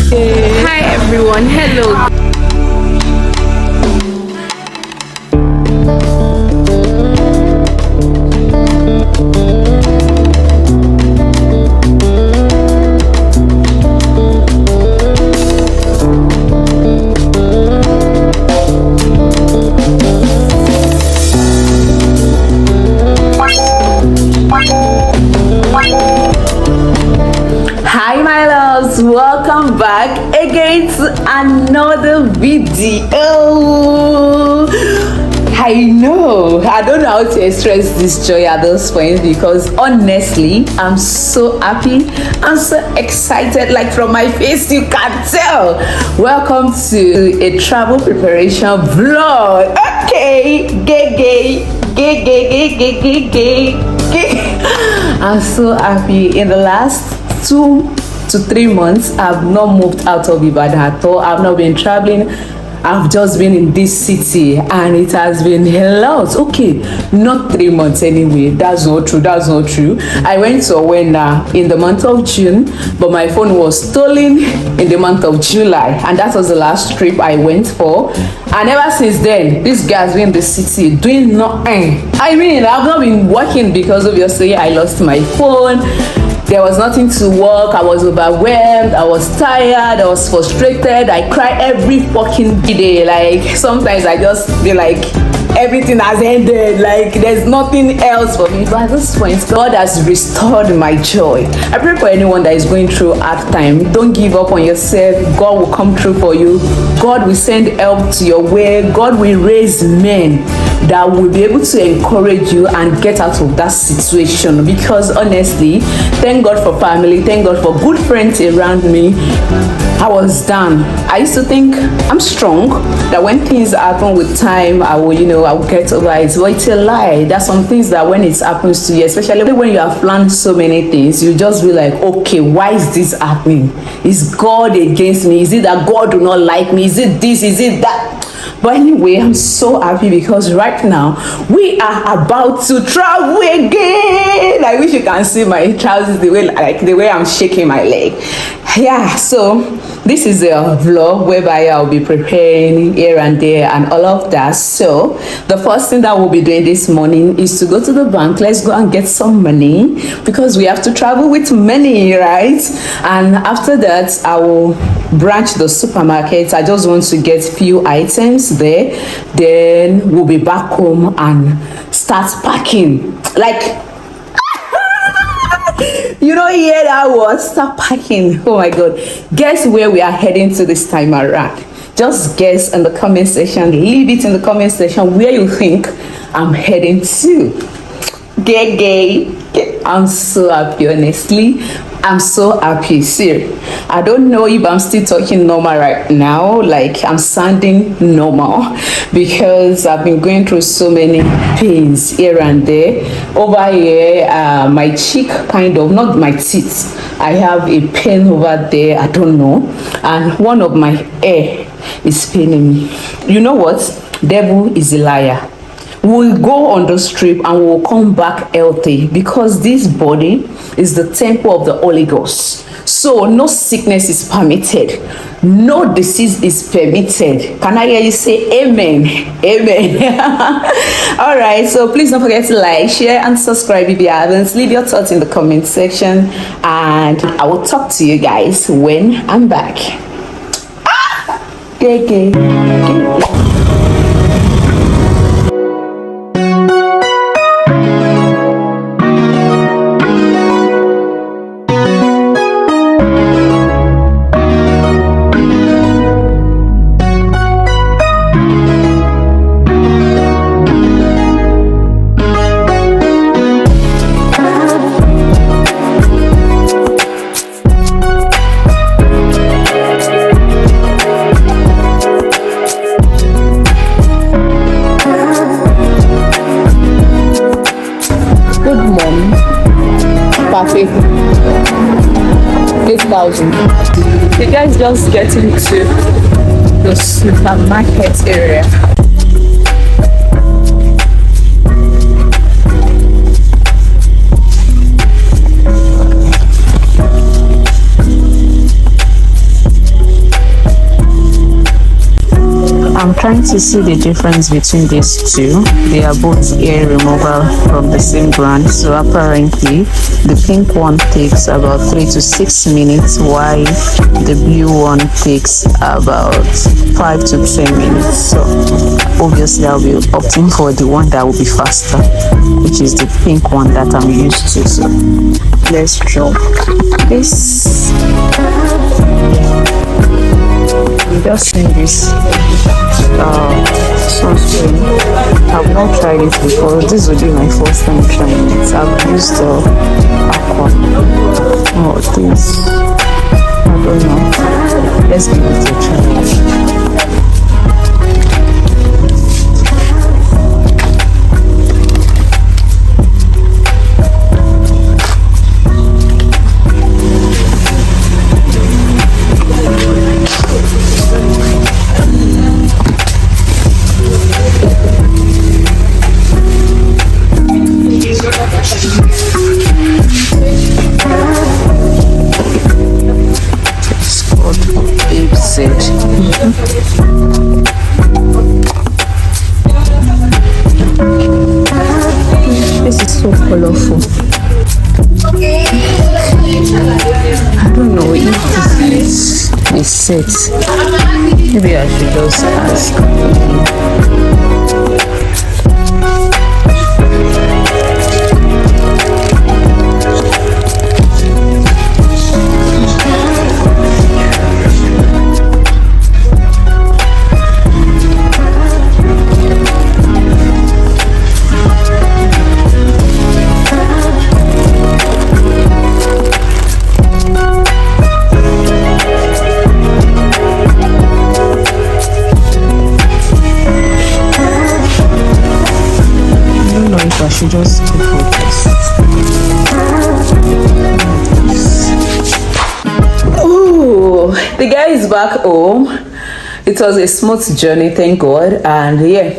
Hi everyone, hello. Hi my loves, welcome back again to another video. I don't know how to express this joy at this point because honestly I'm so happy, I'm so excited, like from my face you can tell. Welcome to a travel preparation vlog. Okay, gay. I'm so happy. In the last 2 to 3 months I've not moved out of Ibadan at all. I've not been traveling. I've just been in this city and it has been a lot. Okay, not 3 months anyway. That's not true. I went to Owena in the month of June, but my phone was stolen in the month of July, and that was the last trip I went for. And ever since then, this guy's been in the city doing nothing. I mean, I've not been working because obviously I lost my phone. There was nothing to work. I was overwhelmed. I was tired. I was frustrated. I cry every fucking day. Like sometimes I just feel like everything has ended. Like there's nothing else for me. But at this point, God has restored my joy. I pray for anyone that is going through hard time. Don't give up on yourself. God will come through for you. God will send help to your way. God will raise men that will be able to encourage you and get out of that situation. Because honestly, thank God for family, thank God for good friends around me. I was down. I used to think I'm strong, that when things happen with time I will get over it. But it's a lie. There's some things that when it happens to you, especially when you have planned so many things, you just be like, okay, why is this happening? Is God against me? Is it that God do not like me? Is it this? Is it that? But anyway, I'm so happy because right now we are about to travel again. I wish you can see my trousers, the way I'm shaking my leg. Yeah, so this is a vlog whereby I'll be preparing here and there and all of that. So the first thing that we'll be doing this morning is to go to the bank. Let's go and get some money because we have to travel with money, right? And after that I will branch the supermarket. I just want to get few items there, then we'll be back home and start packing. Like you don't hear that word, start packing. Oh my God, guess where we are heading to this time around? Just guess in the comment section. Leave it in the comment section where you think I'm heading to. Gay. I'm so happy, honestly. I'm so happy. See, I don't know if I'm still talking normal right now, like I'm sounding normal because I've been going through so many pains here and there. Over here, my cheek, kind of, not my teeth, I have a pain over there, I don't know, and one of my hair is paining me. You know what? Devil is a liar. We'll go on this trip and we'll come back healthy because this body is the temple of the Holy Ghost. So no sickness is permitted, no disease is permitted. Can I hear you say amen? Amen. All right, so please don't forget to like, share and subscribe if you haven't. Leave your thoughts in the comment section and I will talk to you guys when I'm back. Okay. Perfect. 8,000. You guys just get into the supermarket area. trying to see the difference between these two. They are both hair removal from the same brand. So apparently the pink one takes about 3 to 6 minutes, while the blue one takes about 5 to 10 minutes. So obviously I'll be opting for the one that will be faster, which is the pink one that I'm used to. So let's drop this. I'm just seeing this sunscreen. I've not tried it before. This will be my first time trying it. I've used aqua. Oh, this, I don't know. Let's give it a try. This is so colorful. I don't know if this is a set. Maybe I should just ask. I should just go for this. Ooh, the guy is back home. It was a smooth journey, thank God. And yeah,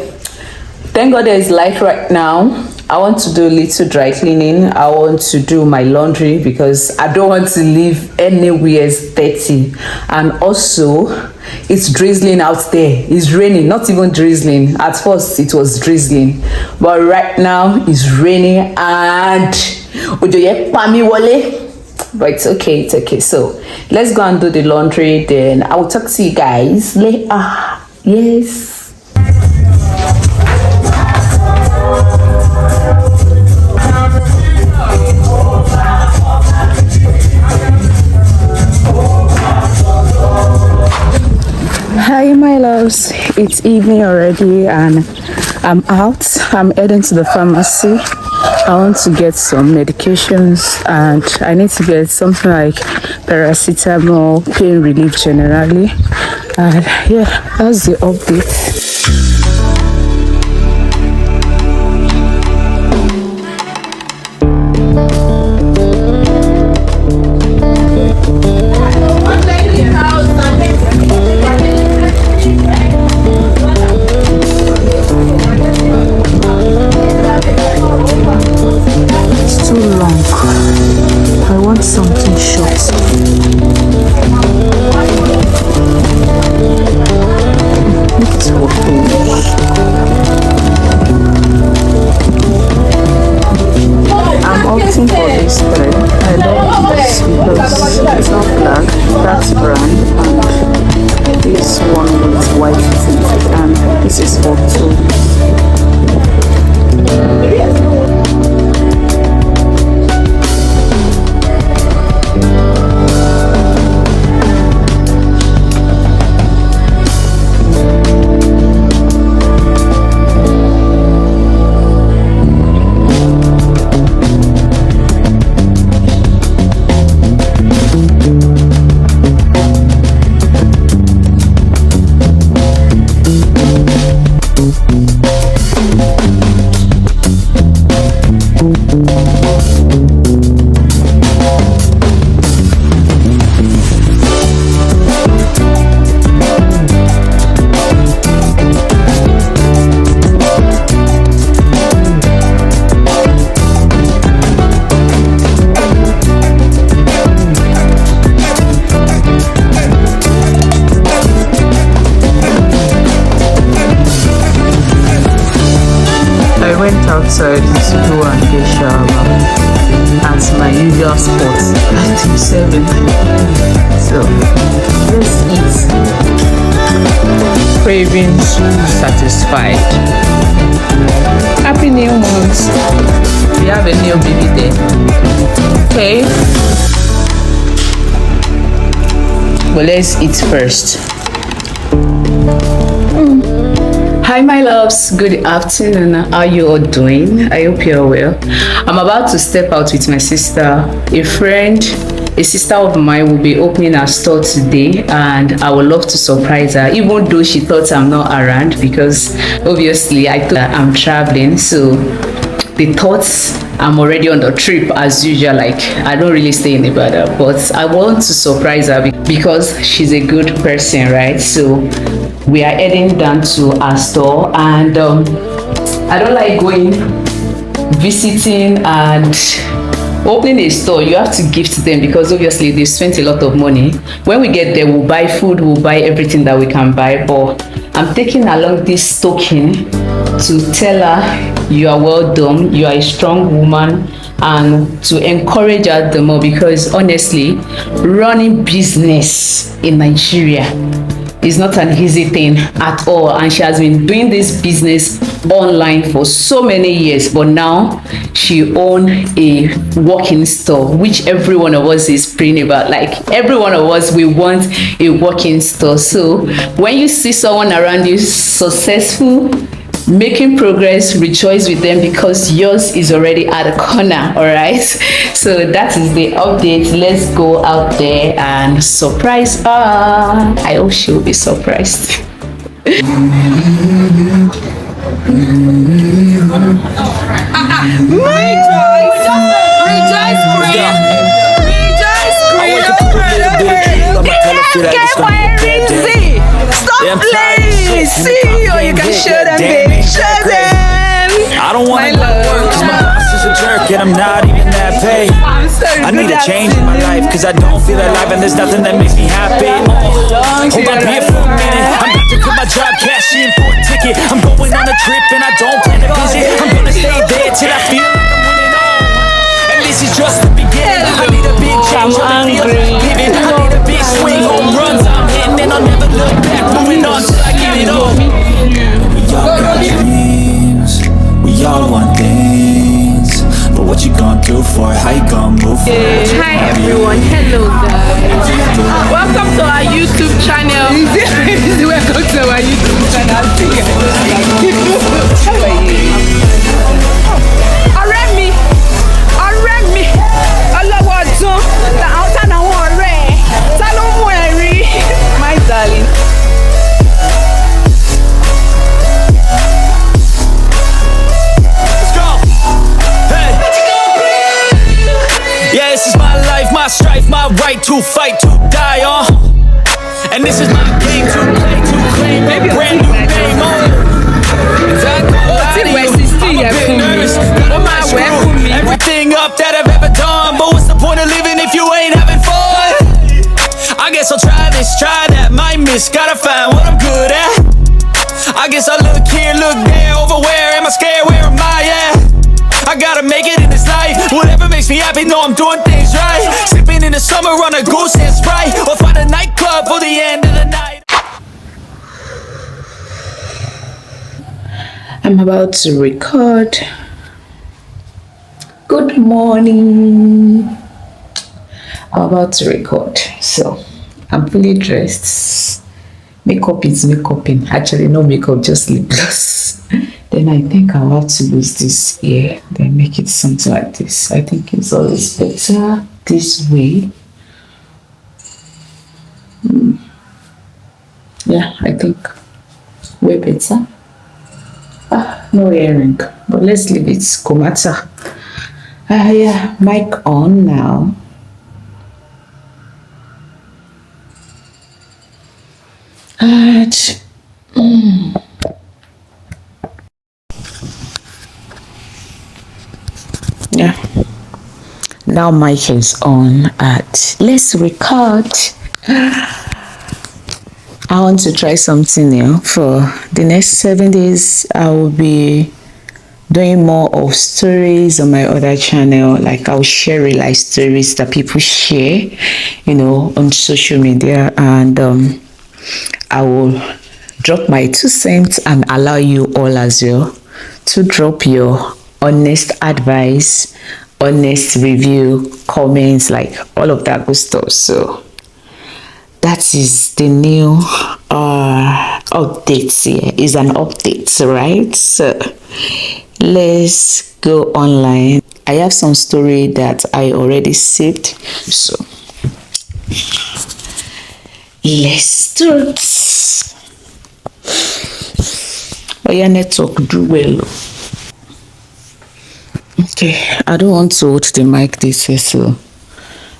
thank God there is light right now. I want to do a little dry cleaning. I want to do my laundry because I don't want to leave anywhere dirty. And also, it's drizzling out there. It's raining, not even drizzling. At first, it was drizzling, but right now it's raining and ojoye pami wole. But it's okay, it's okay. So let's go and do the laundry. Then I will talk to you guys later. Yes. Hi my loves, it's evening already and I'm out. I'm heading to the pharmacy. I want to get some medications and I need to get something like paracetamol, pain relief generally. And yeah, that's the update. passport until 7. So let's eat. Cravings satisfied. Happy New Month. We have a new baby there. Okay. But let's eat first. Hi my loves, good afternoon. How you all doing? I hope you're well. I'm about to step out with my sister. A sister of mine will be opening her store today, and I would love to surprise her, even though she thought I'm not around, because obviously I thought I'm traveling. So the thoughts I'm already on the trip as usual, like I don't really stay in Ibadan, but I want to surprise her because she's a good person, right? So we are heading down to our store, and I don't like going visiting and opening a store. You have to gift them because obviously they've spent a lot of money. When we get there, we'll buy food, we'll buy everything that we can buy, but I'm taking along this token to tell her you are well done, you are a strong woman, and to encourage her the more, because honestly running business in Nigeria is not an easy thing at all, and she has been doing this business online for so many years, but now she owns a walk-in store, which every one of us is praying about. Like every one of us, we want a walk-in store. So when you see someone around you successful, making progress, rejoice with them, because yours is already at the corner. All right, so that is the update. Let's go out there and surprise her. I hope she will be surprised. Stop playing. See you can show them, baby. Show them. I don't want to work cause my boss is a jerk and I'm not even that paid. I need a change in my life cause I don't feel alive and there's nothing that makes me happy. Hold on here for a minute. I'm about to quit my job, cash in for a ticket. I'm going on a trip and I don't plan to visit. I'm gonna stay there till I feel like I'm winning all. And this is just the beginning. I need a big change. I'm hungry. I need a big swing, home runs I'm hitting, and I'll never look back. Moving on till I get it all. We all got dreams, we all want things, but what you gonna do for it? How you gonna move for it? Hi everyone, hello guys. Welcome to our YouTube channel. Welcome to our YouTube channel. Ọ̀rẹ́ mi, ọlọ́wọ́ ọdún, àwọn tán àwọn ọ̀rẹ́ ẹ̀, tá ló mú ẹ rí? My darling. Let's go. Hey. Yeah, this is my life, my strife, my right to fight, to die on. And this is my game to play, to claim a brand new name on. Everything up that I've ever done, but what's the point of living if you ain't having fun? I guess I'll try this, try that, might miss, gotta find what I'm good at. I guess I look here, look there, over where am I scared, where am I at? I gotta make it in this life, whatever makes me happy, know I'm doing things right. Sipping in the summer on a goose and Sprite, or find a nightclub for the end of the night. I'm about to record. Good morning. I'm about to record, so I'm fully dressed. Makeup is makeuping. Actually, no makeup, just lip gloss. Then I think I'll have to lose this here, then make it something like this. I think it's always better this way. Yeah, I think way better. No earring, but let's leave it. Komata. Yeah, mic on now. Yeah. Now mic is on. Let's record. I want to try something new. For the next 7 days, I will be doing more of stories on my other channel. Like I'll share real life stories that people share, you know, on social media, and I will drop my 2 cents and allow you all as well to drop your honest advice, honest review, comments, like all of that good stuff. So that is the new updates here. Is an update, right? So let's go online. I have some story that I already saved, so let's do it. Oh, your network do well. Okay, I don't want to hold the mic this way, so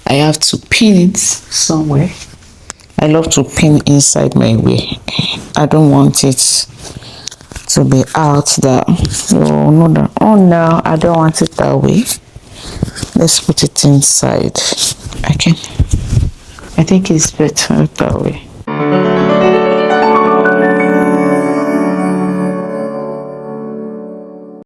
I have to pin it somewhere. I love to pin inside my way. I don't want it to be out there. Oh no, oh no, I don't want it that way. Let's put it inside. I think it's better that way.